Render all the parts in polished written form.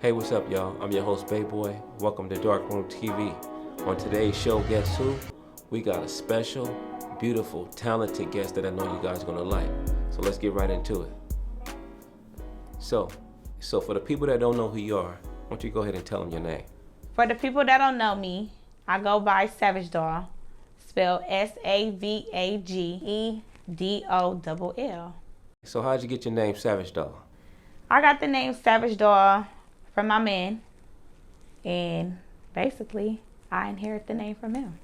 Hey, what's up, y'all? I'm your host, Bayboy. Welcome to Darkroom TV. On today's show, guess who? We got a special, beautiful, talented guest that I know you guys are gonna like. So let's get right into it. So for the people that don't know who you are, why don't you go ahead and tell them your name? For the people that don't know me, I go by Savage Doll, spelled SAVAGEDOLL. So how'd you get your name, Savage Doll? I got the name Savage Doll from my man, and basically, I inherit the name from him.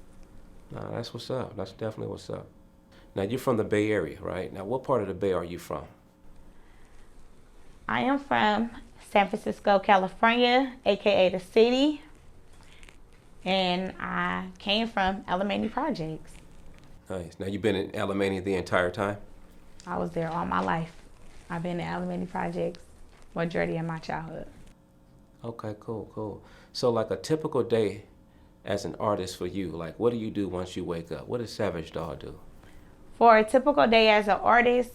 Nah, that's what's up. That's definitely what's up. Now, you're from the Bay Area, right? Now, what part of the Bay are you from? I am from San Francisco, California, aka the city, and I came from Alamany Projects. Nice. Now, you've been in Alamany the entire time? I was there all my life. I've been in Alamany Projects majority of my childhood. Okay, cool. So like a typical day as an artist for you, like what do you do once you wake up? What does Savage Doll do? For a typical day as an artist,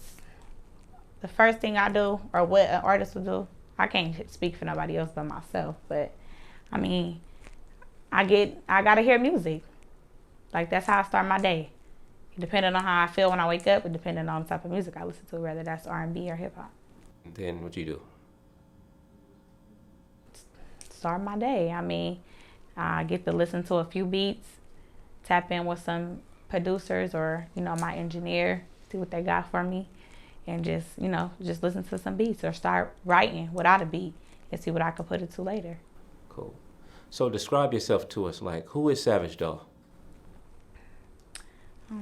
the first thing I do, or what an artist would do, I can't speak for nobody else but myself, but I mean, I gotta hear music. Like that's how I start my day. Depending on how I feel when I wake up, and depending on the type of music I listen to, whether that's R&B or hip hop. Then what you do? Start my day. I mean, I get to listen to a few beats, tap in with some producers or, my engineer, see what they got for me, and just listen to some beats or start writing without a beat and see what I can put it to later. Cool. So describe yourself to us, like who is Savage Doll?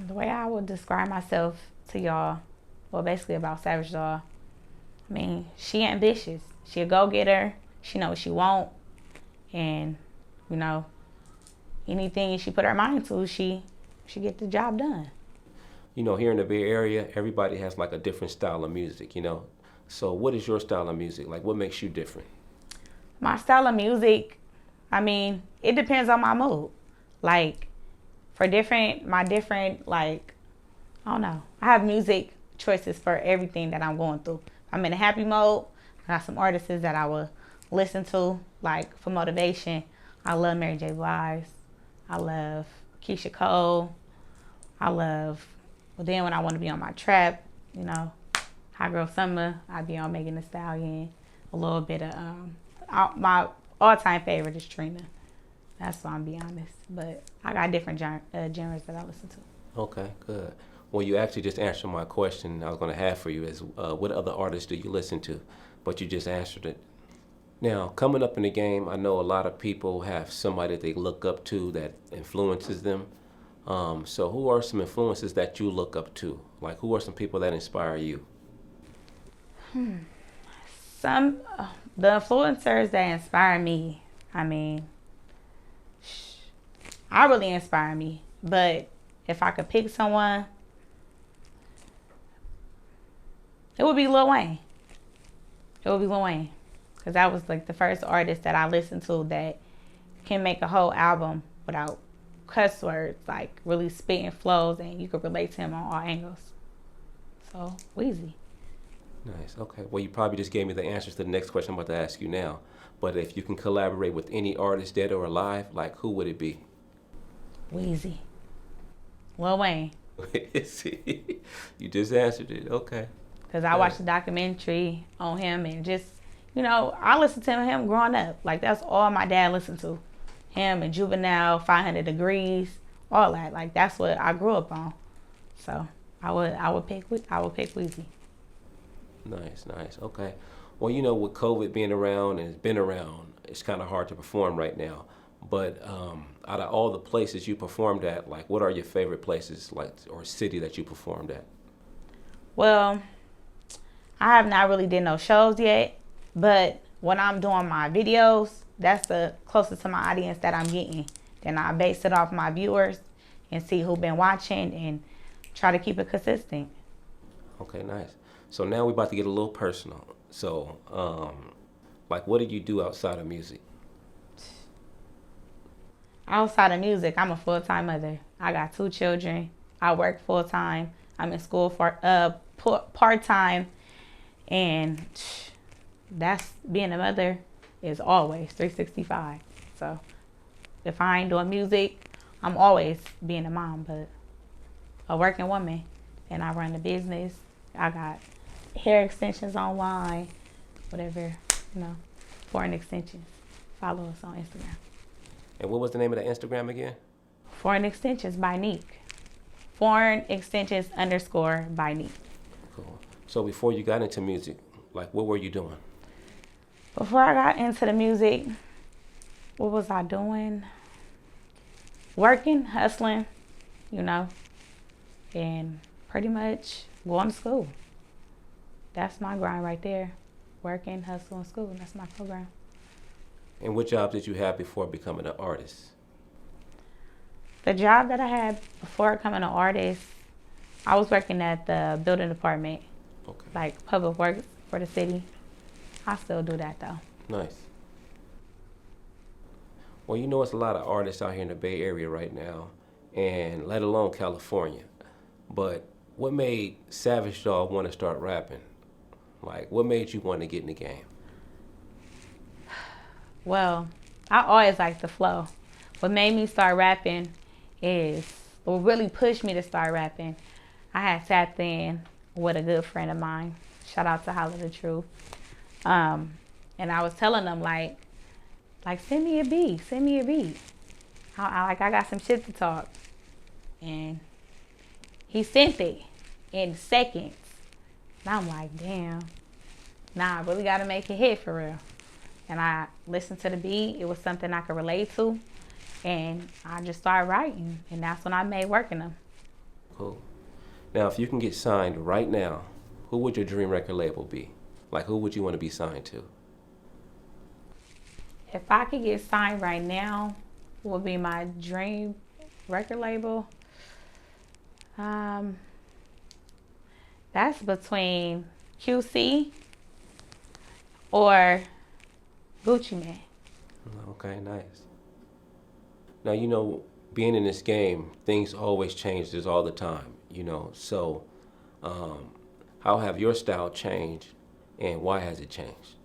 The way I would describe myself to y'all, well, basically about Savage Doll, I mean, she ambitious. She a go-getter. She know what she want. And, anything she put her mind to, she get the job done. Here in the Bay Area, everybody has like a different style of music, So what is your style of music? Like what makes you different? My style of music, I mean, it depends on my mood. Like, for I don't know. I have music choices for everything that I'm going through. I'm in a happy mode. I got some artists that I will listen to, like for motivation. I love Mary J. Blige. I love Keisha Cole. Then when I want to be on my trap, Hot Girl Summer, I be on Megan Thee Stallion. A little bit of, my all-time favorite is Trina. That's why I'm be honest. But I got different genres that I listen to. Okay, good. Well, you actually just answered my question I was going to have for you is what other artists do you listen to? But you just answered it. Now, coming up in the game, I know a lot of people have somebody that they look up to that influences them. So who are some influences that you look up to? Like who are some people that inspire you? The influencers that inspire me, I mean, I really inspire me. But if I could pick someone, it would be Lil Wayne. Because that was like the first artist that I listened to that can make a whole album without cuss words, like really spitting flows, and you could relate to him on all angles. So, Weezy. Nice, okay. Well, you probably just gave me the answers to the next question I'm about to ask you now. But if you can collaborate with any artist, dead or alive, like who would it be? Weezy. Lil Wayne. See, you just answered it, okay. Because I watched the documentary on him and just, I listened to him growing up. Like, that's all my dad listened to. Him and Juvenile, 500 Degrees, all that. Like, that's what I grew up on. So, I would pick Weezy. Nice, okay. Well, with COVID being around and it's been around, it's kind of hard to perform right now. But out of all the places you performed at, like, what are your favorite places, like, or city that you performed at? Well, I have not really did no shows yet, but when I'm doing my videos, that's the closest to my audience that I'm getting. Then I base it off my viewers and see who been watching and try to keep it consistent. Okay, nice. So now we're about to get a little personal. So, like, what do you do outside of music? Outside of music, I'm a full-time mother. I got 2 children. I work full-time. I'm in school for part-time. And that's being a mother. is always 365. So if I ain't doing music, I'm always being a mom, but a working woman. And I run a business. I got hair extensions online, whatever, foreign extensions. Follow us on Instagram. And what was the name of the Instagram again? Foreign Extensions by Neek. Foreign Extensions _ by Neek. Cool. So before you got into music, like what were you doing? Before I got into the music, what was I doing? Working, hustling, and pretty much going to school. That's my grind right there. Working, hustling, school. That's my program. And what job did you have before becoming an artist? The job that I had before becoming an artist, I was working at the building department, like public works for the city. I still do that though. Nice. Well, it's a lot of artists out here in the Bay Area right now, and let alone California. But what made Savage Dog want to start rapping? Like, what made you want to get in the game? Well, I always liked the flow. What made me start rapping what really pushed me to start rapping, I had sat in with a good friend of mine. Shout out to Holla the Truth. And I was telling them, like, send me a beat. I got some shit to talk. And he sent it in seconds. And I'm like, damn. Nah, I really got to make it hit for real. And I listened to the beat. It was something I could relate to. And I just started writing. And that's when I made Working Them. Cool. Now, if you can get signed right now, who would your dream record label be? Like, who would you want to be signed to? If I could get signed right now, what would be my dream record label? That's between QC or Gucci Mane. Okay, nice. Now, being in this game, things always change. There's all the time, So, how have your style changed, and why has it changed?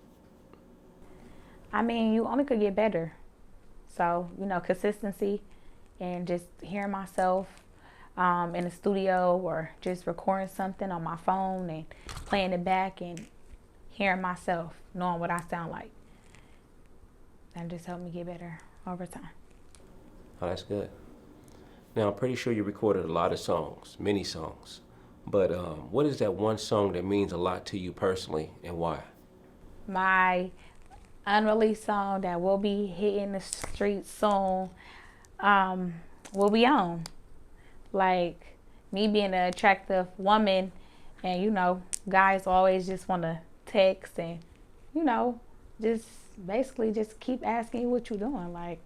I mean, you only could get better. So, consistency and just hearing myself in the studio or just recording something on my phone and playing it back and hearing myself, knowing what I sound like. That just helped me get better over time. Oh, that's good. Now, I'm pretty sure you recorded a lot of songs, many songs. But what is that one song that means a lot to you personally, and why? My unreleased song that will be hitting the streets soon will be On. Like, me being an attractive woman, and guys always just want to text and just basically just keep asking you what you doing. Like,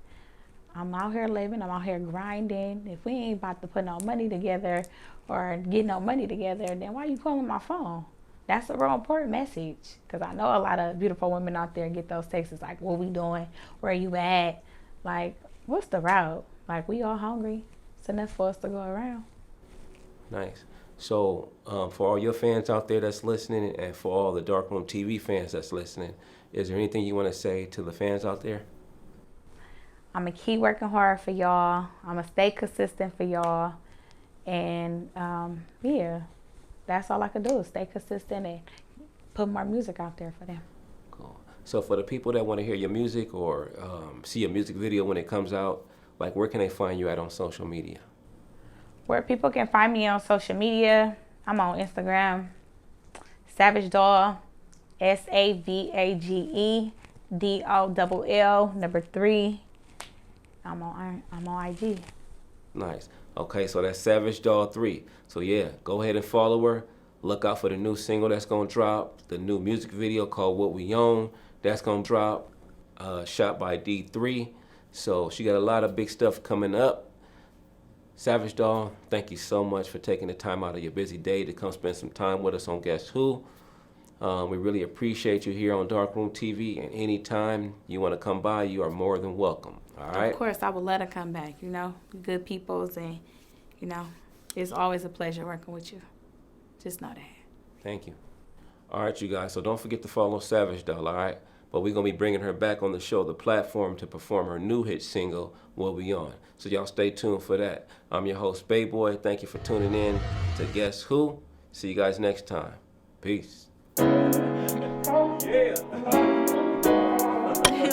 I'm out here living, I'm out here grinding. If we ain't about to put no money together or get no money together, then why you calling my phone? That's a real important message, because I know a lot of beautiful women out there get those texts like, what we doing? Where you at? Like, what's the route? Like, we all hungry. It's enough for us to go around. Nice. So, for all your fans out there that's listening, and for all the Darkroom TV fans that's listening, is there anything you want to say to the fans out there? I'm going to keep working hard for y'all. I'm going to stay consistent for y'all. And, yeah, that's all I can do is stay consistent and put more music out there for them. Cool. So for the people that want to hear your music or see a music video when it comes out, like, where can they find you at on social media? Where people can find me on social media, I'm on Instagram, Savage Doll, SAVAGEDOLL 3. I'm on IG. Nice. Okay, so that's Savage Doll 3. So yeah, go ahead and follow her. Look out for the new single that's gonna drop, the new music video called What We Own. That's gonna drop, shot by D3. So she got a lot of big stuff coming up. Savage Doll, thank you so much for taking the time out of your busy day to come spend some time with us on Guess Who. We really appreciate you here on Darkroom TV, and anytime you want to come by, you are more than welcome. All right? Of course, I would let her come back, good peoples, and, it's always a pleasure working with you. Just know that. Thank you. All right, you guys, so don't forget to follow Savage Doll, all right? But we're going to be bringing her back on the show. The platform to perform her new hit single will be on. So y'all stay tuned for that. I'm your host, Bayboy. Thank you for tuning in to Guess Who. See you guys next time. Peace. Yeah.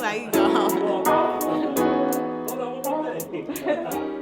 Like you go home. Hold on, one more thing.